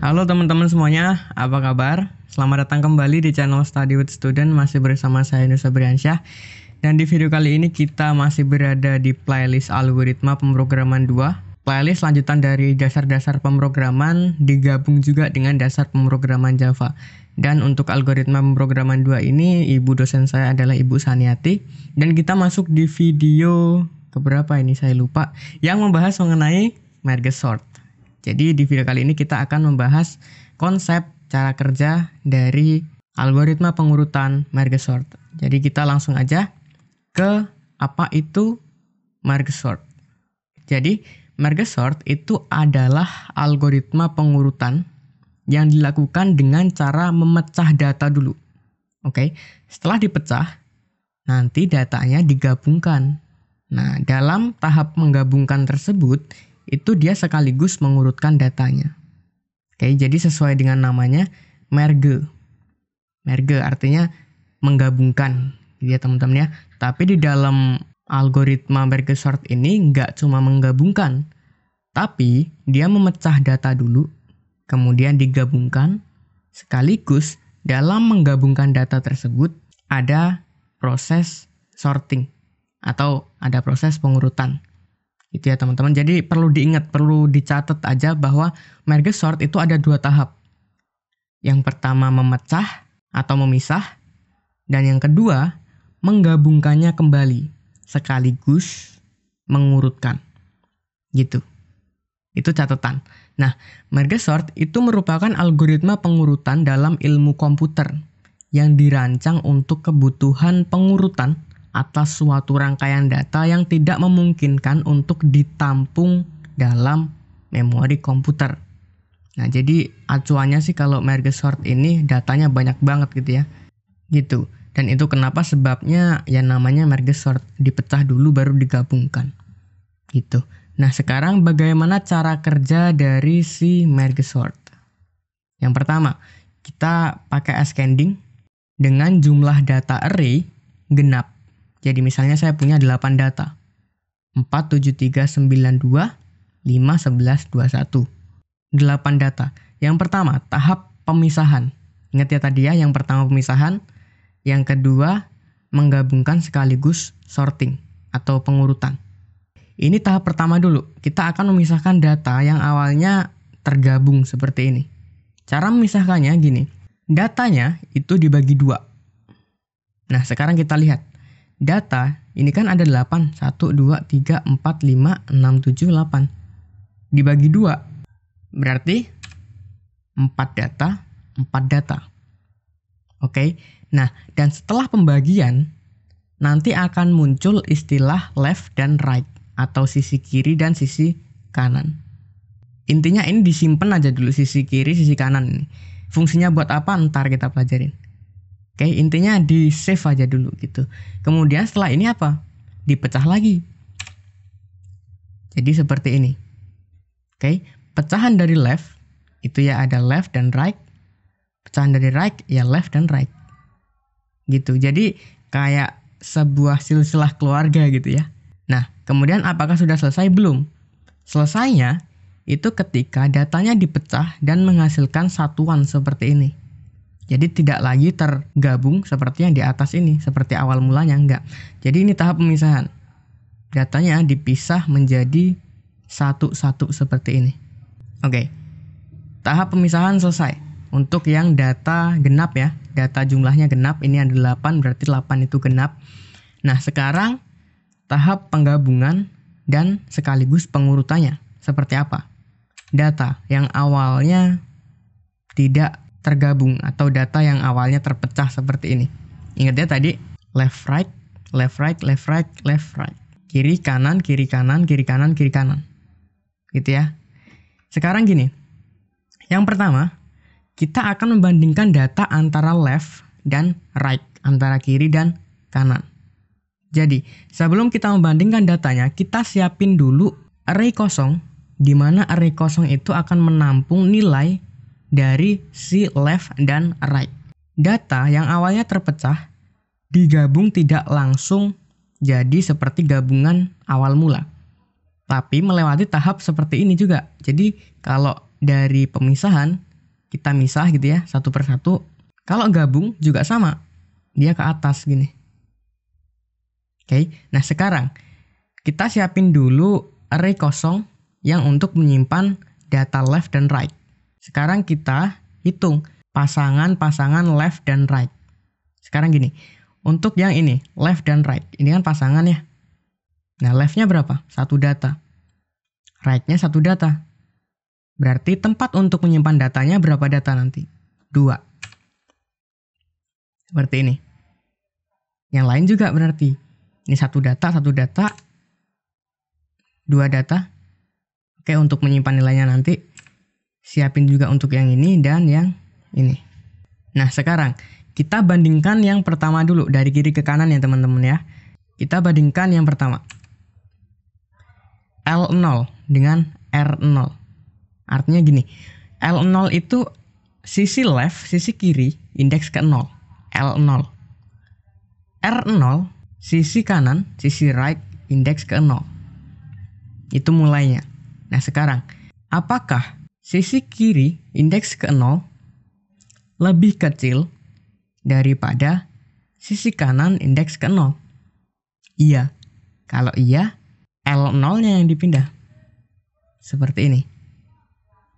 Halo teman-teman semuanya, apa kabar? Selamat datang kembali di channel Study with Student, masih bersama saya Nusa Briansyah. Dan di video kali ini kita masih berada di playlist algoritma pemrograman 2. Playlist lanjutan dari dasar-dasar pemrograman digabung juga dengan dasar pemrograman Java. Dan untuk algoritma pemrograman 2 ini, ibu dosen saya adalah Ibu Saniati. Dan kita masuk di video keberapa ini saya lupa, yang membahas mengenai merge sort. Jadi di video kali ini kita akan membahas konsep cara kerja dari algoritma pengurutan merge sort. Jadi kita langsung aja ke apa itu merge sort. Jadi merge sort itu adalah algoritma pengurutan yang dilakukan dengan cara memecah data dulu. Oke, setelah dipecah, nanti datanya digabungkan. Nah, dalam tahap menggabungkan tersebut, itu dia sekaligus mengurutkan datanya. Oke, jadi sesuai dengan namanya merge. Merge artinya menggabungkan, gitu ya teman-teman ya. Tapi di dalam algoritma merge sort ini nggak cuma menggabungkan, tapi dia memecah data dulu, kemudian digabungkan, sekaligus dalam menggabungkan data tersebut ada proses sorting atau ada proses pengurutan. Itu ya teman-teman. Jadi perlu diingat, perlu dicatat aja bahwa merge sort itu ada dua tahap. Yang pertama memecah atau memisah, dan yang kedua menggabungkannya kembali sekaligus mengurutkan. Gitu. Itu catatan. Nah, merge sort itu merupakan algoritma pengurutan dalam ilmu komputer yang dirancang untuk kebutuhan pengurutan atas suatu rangkaian data yang tidak memungkinkan untuk ditampung dalam memori komputer. Nah, jadi acuannya sih kalau merge sort ini datanya banyak banget gitu ya. Gitu. Dan itu kenapa sebabnya ya namanya merge sort, dipecah dulu baru digabungkan. Gitu. Nah, sekarang bagaimana cara kerja dari si merge sort? Yang pertama, kita pakai ascending dengan jumlah data array genap. Jadi misalnya saya punya 8 data. 4, 7, 3, 9, 2, 5, 11, 21. 8 data. Yang pertama, tahap pemisahan. Ingat ya tadi ya, yang pertama pemisahan. Yang kedua, menggabungkan sekaligus sorting atau pengurutan. Ini tahap pertama dulu. Kita akan memisahkan data yang awalnya tergabung seperti ini. Cara memisahkannya gini. Datanya itu dibagi 2. Nah, sekarang kita lihat. Data, ini kan ada 8. 1, 2, 3, 4, 5, 6, 7, 8. Dibagi 2. Berarti 4 data, 4 data. Oke. Nah, dan setelah pembagian, nanti akan muncul istilah left dan right. Atau sisi kiri dan sisi kanan. Intinya ini disimpan aja dulu sisi kiri, sisi kanan ini. Fungsinya buat apa? Ntar kita pelajarin. Oke, intinya di save aja dulu gitu. Kemudian setelah ini apa? Dipecah lagi. Jadi seperti ini. Oke, pecahan dari left itu ya ada left dan right. Pecahan dari right ya left dan right. Gitu. Jadi kayak sebuah silsilah keluarga gitu ya. Nah, kemudian apakah sudah selesai? Belum. Selesainya itu ketika datanya dipecah dan menghasilkan satuan seperti ini. Jadi tidak lagi tergabung seperti yang di atas ini, seperti awal mulanya, enggak. Jadi ini tahap pemisahan. Datanya dipisah menjadi satu-satu seperti ini. Oke. Tahap pemisahan selesai. Untuk yang data genap ya, data jumlahnya genap, ini ada 8, berarti 8 itu genap. Nah, sekarang tahap penggabungan dan sekaligus pengurutannya. Seperti apa? Data yang awalnya tidak tergabung atau data yang awalnya terpecah seperti ini. Ingat ya tadi left right, left right, left right, left right. Kiri kanan, kiri kanan, kiri kanan, kiri kanan. Gitu ya. Sekarang gini. Yang pertama, kita akan membandingkan data antara left dan right, antara kiri dan kanan. Jadi, sebelum kita membandingkan datanya, kita siapin dulu array kosong, di mana array kosong itu akan menampung nilai dari si left dan right. Data yang awalnya terpecah digabung tidak langsung jadi seperti gabungan awal mula. Tapi melewati tahap seperti ini juga. Jadi kalau dari pemisahan kita misah gitu ya, satu per satu. Kalau gabung juga sama, dia ke atas gini. Oke, nah sekarang kita siapin dulu array kosong yang untuk menyimpan data left dan right. Sekarang kita hitung pasangan-pasangan left dan right. Sekarang gini, untuk yang ini, left dan right, ini kan pasangan ya. Nah, left-nya berapa? 1 data. Right-nya 1 data. Berarti tempat untuk menyimpan datanya berapa data nanti? 2. Seperti ini. Yang lain juga berarti. Ini 1 data, 2 data. Oke, untuk menyimpan nilainya nanti, siapin juga untuk yang ini dan yang ini. Nah, sekarang kita bandingkan yang pertama dulu, dari kiri ke kanan ya teman-teman ya. Kita bandingkan yang pertama. L0 dengan R0. Artinya gini, L0 itu sisi left, sisi kiri, indeks ke 0. L0. R0, sisi kanan, sisi right, indeks ke 0. Itu mulainya. Nah sekarang, apakah sisi kiri, indeks ke 0, lebih kecil daripada sisi kanan, indeks ke 0? Iya. Kalau iya, L0-nya yang dipindah. Seperti ini.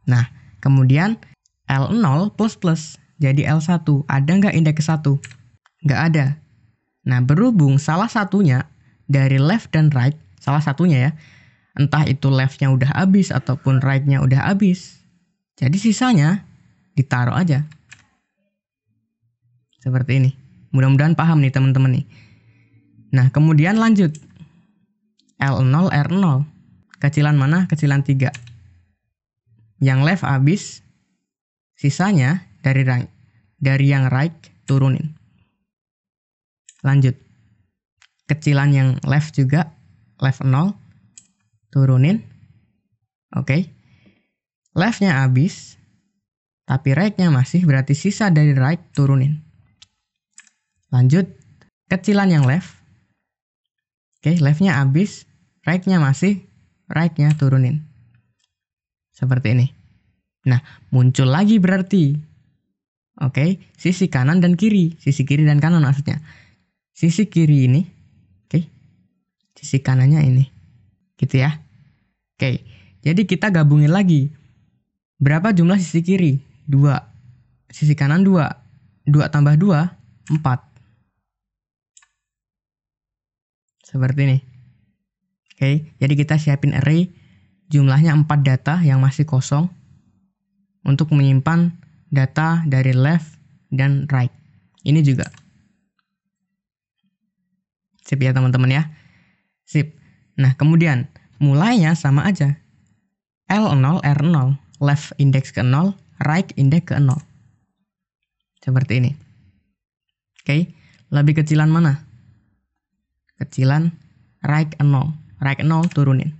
Nah, kemudian L0 plus, jadi L1. Ada nggak indeks ke 1? Nggak ada. Nah, berhubung salah satunya dari left dan right, salah satunya ya, entah itu left-nya udah habis ataupun right-nya udah habis, jadi sisanya ditaruh aja. Seperti ini. Mudah-mudahan paham nih teman-teman nih. Nah, kemudian lanjut. L0, R0. Kecilan mana? Kecilan 3. Yang left habis, sisanya dari yang right turunin. Lanjut. Kecilan yang left juga, left 0, turunin. Oke. Left-nya habis, tapi right-nya masih, berarti sisa dari right turunin. Lanjut. Kecilan yang left. Oke, left-nya habis, right-nya masih, right-nya turunin. Seperti ini. Nah, muncul lagi berarti. Oke, sisi kanan dan kiri. Sisi kiri dan kanan maksudnya. Sisi kiri ini. Oke. Sisi kanannya ini. Gitu ya. Oke, jadi kita gabungin lagi. Berapa jumlah sisi kiri? 2. Sisi kanan 2. 2 tambah 2, 4. Seperti ini. Oke, jadi kita siapin array jumlahnya 4 data yang masih kosong untuk menyimpan data dari left dan right. Ini juga. Sip ya teman-teman ya. Sip. Nah, kemudian mulainya sama aja. L0, R0, left index ke 0, right index ke 0. Seperti ini. Oke, lebih kecilan mana? Kecilan right 0. Right 0 turunin.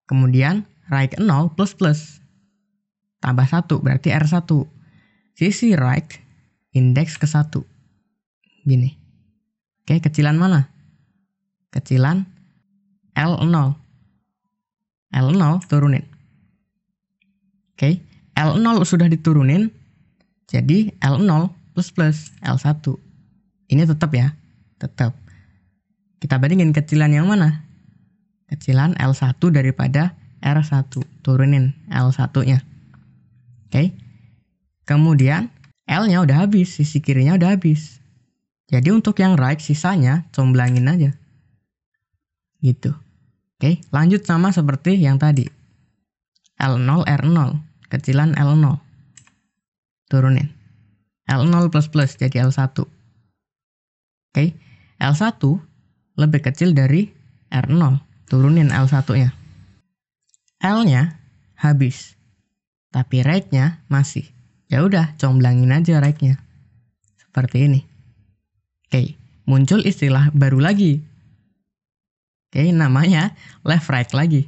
Kemudian right 0 plus. Tambah 1 berarti R1. Sisi right indeks ke 1. Gini. Oke, kecilan mana? Kecilan L0. L0 turunin. Oke, L0 sudah diturunin. Jadi L0 plus L1. Ini tetap ya. Tetap. Kita bandingin kecilan yang mana? Kecilan L1 daripada R1. Turunin L1-nya. Oke. Kemudian L-nya udah habis, sisi kirinya udah habis. Jadi untuk yang right sisanya comblangin aja. Gitu. Oke, lanjut sama seperti yang tadi. L0, R0. Kecilan L0. Turunin. L0 plus jadi L1. Oke. L1 lebih kecil dari R0. Turunin L1-nya. L-nya habis. Tapi right-nya masih. Ya udah, comblangin aja right-nya. Seperti ini. Oke, muncul istilah baru lagi. Oke, namanya left right lagi.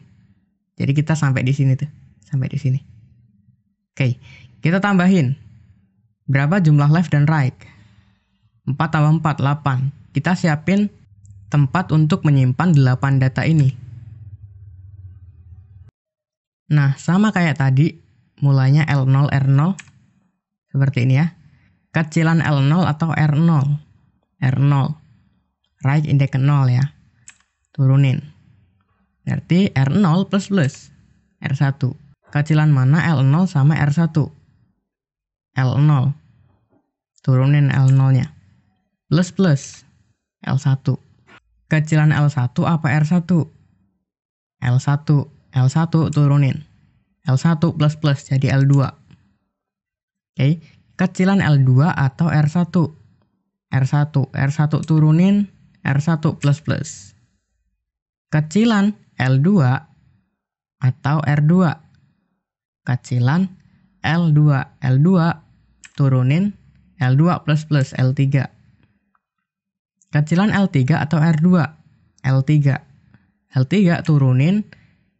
Jadi kita sampai di sini tuh. Sampai di sini. Oke, kita tambahin. Berapa jumlah left dan right? 4 tambah 4, 8. Kita siapin tempat untuk menyimpan 8 data ini. Nah, sama kayak tadi, mulainya L0, R0, Seperti ini ya. Kecilan L0 atau R0. R0. Right index ke 0 ya. Turunin. Berarti R0 plus R1. Kecilan mana L0 sama R1? L0. Turunin L0-nya. Plus L1. Kecilan L1 apa R1? L1. L1 turunin. L1 plus jadi L2. Oke. Kecilan L2 atau R1? R1. R1 turunin R1 plus. Kecilan L2 atau R2? Kecilan L2. L2 turunin L2 plus L3. Kecilan L3 atau R2? L3. L3 turunin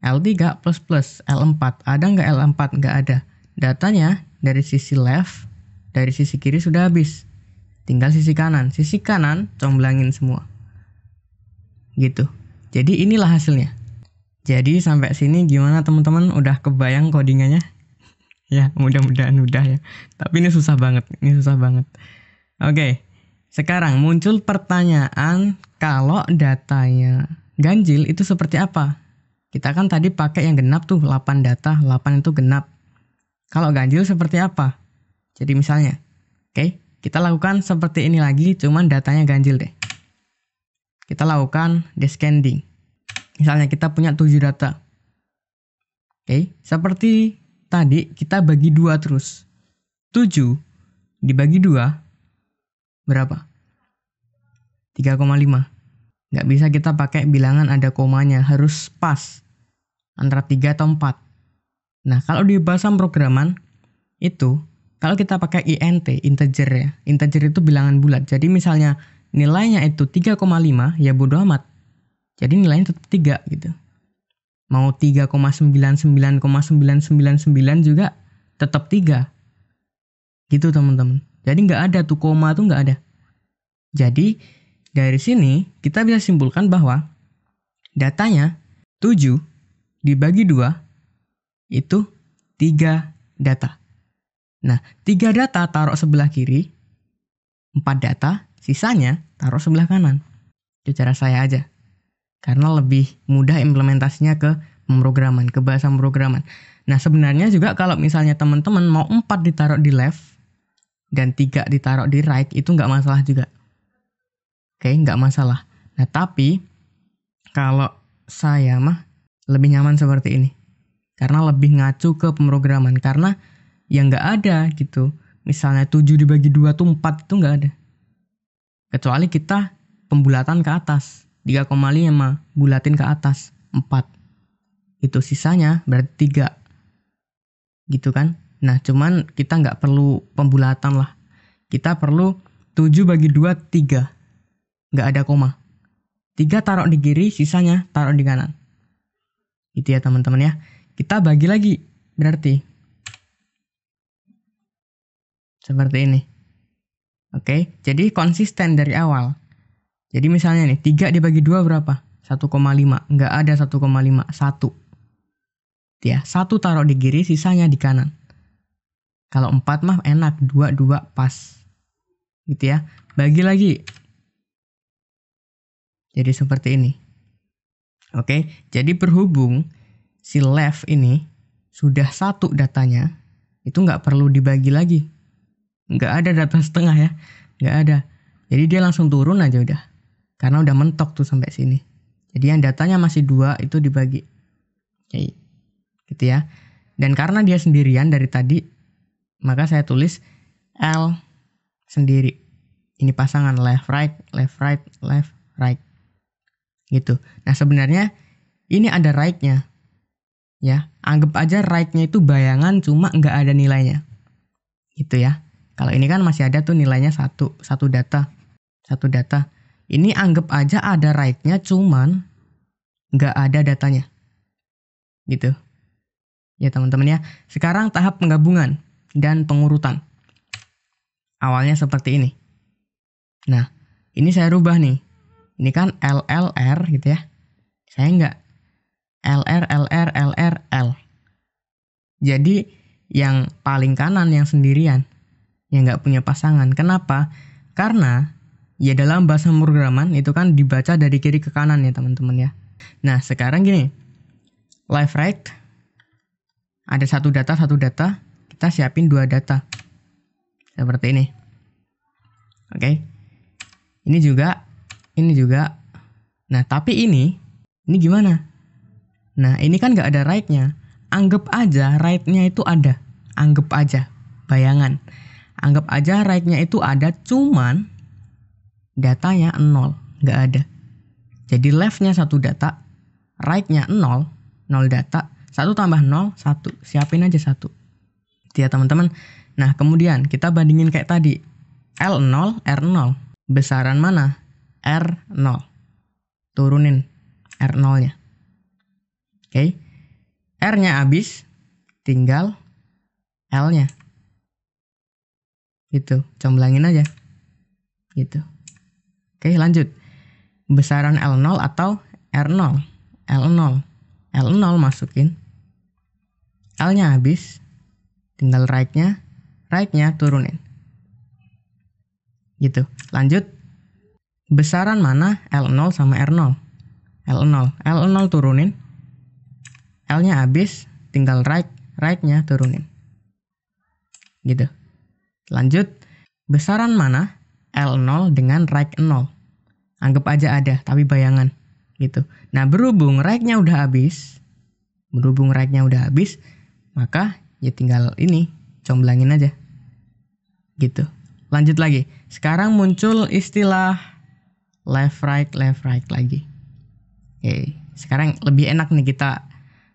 L3 plus L4. Ada nggak L4? Nggak ada. Datanya dari sisi left, dari sisi kiri sudah habis. Tinggal sisi kanan. Sisi kanan comblangin semua. Gitu. Jadi inilah hasilnya. Jadi sampai sini gimana teman-teman? Udah kebayang codingannya? Ya, mudah-mudahan udah ya. Tapi ini susah banget. Oke. Sekarang muncul pertanyaan, kalau datanya ganjil itu seperti apa? Kita kan tadi pakai yang genap tuh, 8 data, 8 itu genap. Kalau ganjil seperti apa? Jadi misalnya, oke, kita lakukan seperti ini lagi, cuman datanya ganjil deh. Kita lakukan descending. Misalnya kita punya 7 data. Oke, seperti tadi kita bagi 2 terus. 7 dibagi 2 berapa? 3,5. Nggak bisa kita pakai bilangan ada komanya, harus pas antara 3 atau 4. Nah, kalau di bahasa pemrograman itu, kalau kita pakai int, integer ya. Integer itu bilangan bulat. Jadi misalnya nilainya itu 3,5, ya bodo amat. Jadi nilainya tetap 3 gitu. Mau 3,99999 juga tetap 3. Gitu teman-teman. Jadi nggak ada tuh koma tuh nggak ada. Jadi dari sini kita bisa simpulkan bahwa datanya 7 dibagi 2 itu 3 data. Nah, 3 data taruh sebelah kiri, 4 data, sisanya taruh sebelah kanan. Itu cara saya aja. Karena lebih mudah implementasinya ke pemrograman, ke bahasa pemrograman. Nah, sebenarnya juga kalau misalnya teman-teman mau 4 ditaruh di left dan 3 ditaruh di right, itu nggak masalah juga. Oke, nggak masalah. Nah, tapi kalau saya mah lebih nyaman seperti ini. Karena lebih ngacu ke pemrograman. Karena yang nggak ada gitu. Misalnya 7 dibagi 2 tuh 4 itu nggak ada. Kecuali kita pembulatan ke atas. 3,5 bulatin ke atas 4. Itu sisanya berarti 3. Gitu kan. Nah, cuman kita nggak perlu pembulatan lah. Kita perlu 7 bagi 2, 3. Nggak ada koma. 3 taruh di kiri, sisanya taruh di kanan. Gitu ya teman-teman ya. Kita bagi lagi. Berarti seperti ini. Oke, jadi konsisten dari awal. Jadi misalnya nih, 3 dibagi 2 berapa? 1,5. Nggak ada 1,5. 1. Ya, 1 taruh di kiri, sisanya di kanan. Kalau 4 mah enak, 2 pas. Gitu ya. Bagi lagi. Jadi seperti ini. Oke, jadi berhubung si left ini sudah 1 datanya, itu nggak perlu dibagi lagi. Nggak ada data setengah ya. Nggak ada. Jadi dia langsung turun aja udah. Karena udah mentok tuh sampai sini. Jadi yang datanya masih 2 itu dibagi. Oke. Gitu ya. Dan karena dia sendirian dari tadi, maka saya tulis L sendiri. Ini pasangan left right, left right, left right. Gitu. Nah sebenarnya ini ada right-nya. Ya, anggap aja right-nya itu bayangan cuma nggak ada nilainya. Gitu ya. Kalau ini kan masih ada tuh nilainya satu data. Ini anggap aja ada right-nya cuman nggak ada datanya. Gitu. Ya teman-teman ya. Sekarang tahap penggabungan dan pengurutan. Awalnya seperti ini. Nah, ini saya rubah nih. Ini kan LLR gitu ya. Saya nggak. LR. Jadi yang paling kanan yang sendirian. yang nggak punya pasangan. Kenapa? Karena ya dalam bahasa pemrograman itu kan dibaca dari kiri ke kanan ya teman-teman ya. Nah sekarang gini, left right, ada satu data, kita siapin 2 data. Seperti ini. Oke. Ini juga. Nah tapi ini gimana? Nah ini kan nggak ada right-nya. Anggap aja right-nya itu ada. Anggap aja, bayangan. Anggap aja right-nya itu ada, cuman datanya 0, nggak ada. Jadi left-nya 1 data, right-nya 0 data, 1 tambah 0, 1. Siapin aja 1. Ya teman-teman. Nah kemudian kita bandingin kayak tadi. L0, R0. Besaran mana? R0. Turunin R0-nya. Oke. R-nya habis, tinggal L-nya. Gitu, comblangin aja. Gitu. Oke, lanjut. Besaran L0 atau R0? L0. L0 masukin. L-nya habis, tinggal right-nya turunin. Gitu. Lanjut. Besaran mana L0 sama R0? L0 turunin. L-nya habis, tinggal right-nya turunin. Gitu. Lanjut. Besaran mana L0 dengan right 0? Anggap aja ada, tapi bayangan. Gitu. Nah, berhubung right-nya udah habis, maka ya tinggal ini, comblangin aja. Gitu. Lanjut lagi. Sekarang muncul istilah left right lagi. Oke. Sekarang lebih enak nih kita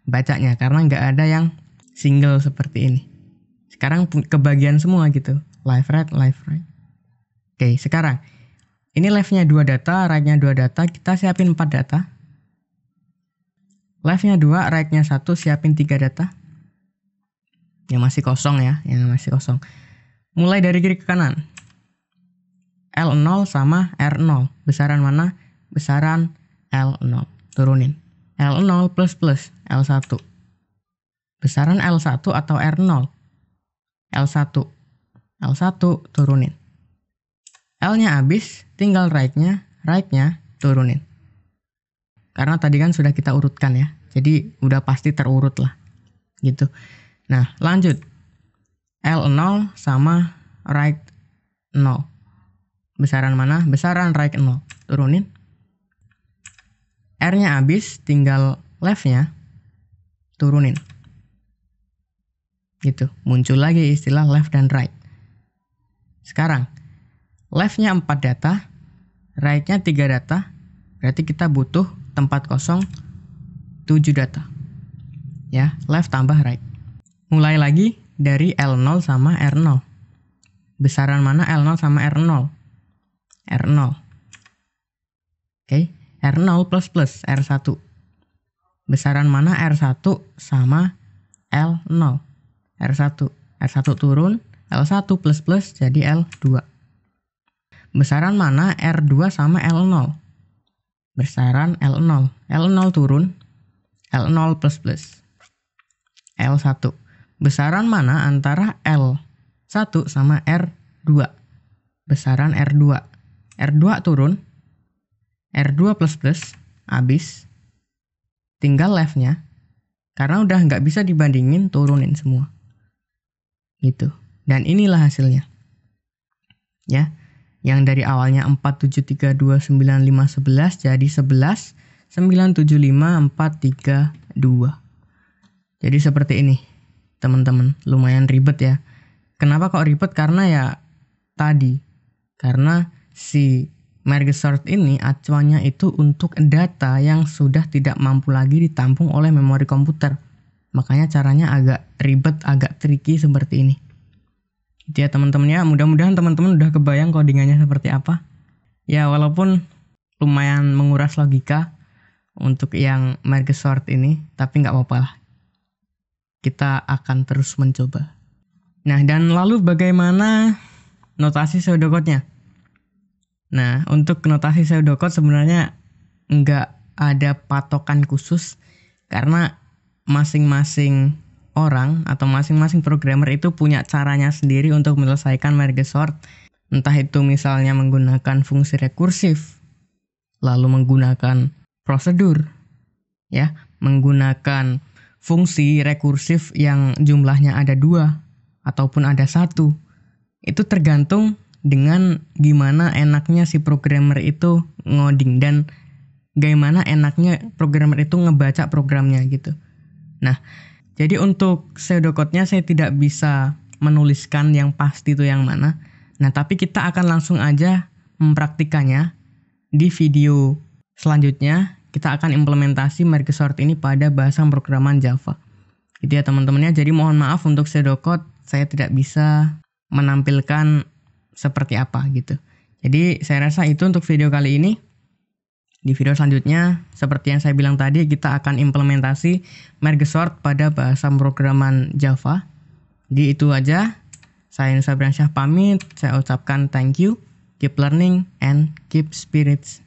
bacanya karena nggak ada yang single seperti ini. Sekarang kebagian semua gitu. Left right. Oke, sekarang ini left-nya 2 data, right-nya 2 data, kita siapin 4 data. Left-nya 2, right-nya 1, siapin 3 data. Yang masih kosong ya, Mulai dari kiri ke kanan. L0 sama R0. Besaran mana? Besaran L0. Turunin. L0 plus L1. Besaran L1 atau R0? L1 turunin. L-nya habis, tinggal right-nya turunin. Karena tadi kan sudah kita urutkan ya. Jadi udah pasti terurut lah. Gitu. Nah, lanjut. L0 sama right 0. Besaran mana? Besaran right 0. Turunin. R-nya habis, tinggal left-nya turunin. Gitu. Muncul lagi istilah left dan right. Sekarang, left-nya 4 data, right-nya 3 data, berarti kita butuh tempat kosong 7 data. Ya, left tambah right. Mulai lagi dari L0 sama R0. Besaran mana L0 sama R0? R0. Oke, R0 plus R1. Besaran mana R1 sama L0? R1 turun, L1 plus jadi L2. Besaran mana R2 sama L0? Besaran L0. L0 turun, L0 plus L1. Besaran mana antara L1 sama R2? Besaran R2. R2 turun, R2 plus habis, tinggal left-nya. Karena udah nggak bisa dibandingin, turunin semua. Gitu. Dan inilah hasilnya. Ya. Yang dari awalnya 4, 7, 3, 2, 9, 5, 11 jadi 11, 9, 7, 5, 4, 3, 2. Jadi seperti ini, teman-teman. Lumayan ribet ya. Kenapa kok ribet? Karena ya tadi. Karena si merge sort ini acuannya itu untuk data yang sudah tidak mampu lagi ditampung oleh memori komputer. Makanya caranya agak ribet, agak tricky seperti ini. Itu ya teman-teman ya, mudah-mudahan teman-teman udah kebayang codingannya seperti apa. Ya walaupun lumayan menguras logika untuk yang merge sort ini, tapi nggak apa-apa lah. Kita akan terus mencoba. Nah, dan lalu bagaimana notasi pseudocode-nya? Nah, untuk notasi pseudocode sebenarnya nggak ada patokan khusus karena masing-masing orang atau masing-masing programmer itu punya caranya sendiri untuk menyelesaikan merge sort. Entah itu misalnya menggunakan fungsi rekursif, lalu menggunakan prosedur, ya, menggunakan fungsi rekursif yang jumlahnya ada 2 ataupun ada 1. Itu tergantung dengan gimana enaknya si programmer itu ngoding dan gimana enaknya programmer itu ngebaca programnya gitu. Nah, jadi untuk pseudocode-nya saya tidak bisa menuliskan yang pasti itu yang mana. Nah, tapi kita akan langsung aja mempraktikannya di video selanjutnya. Kita akan implementasi merge sort ini pada bahasa pemrograman Java. Gitu ya teman-temannya. Jadi mohon maaf untuk pseudocode saya tidak bisa menampilkan seperti apa gitu. Jadi saya rasa itu untuk video kali ini. Di video selanjutnya, seperti yang saya bilang tadi, kita akan implementasi merge sort pada bahasa pemrograman Java. Jadi itu aja. Saya Nusa Briansyah pamit. Saya ucapkan thank you, keep learning, and keep spirits.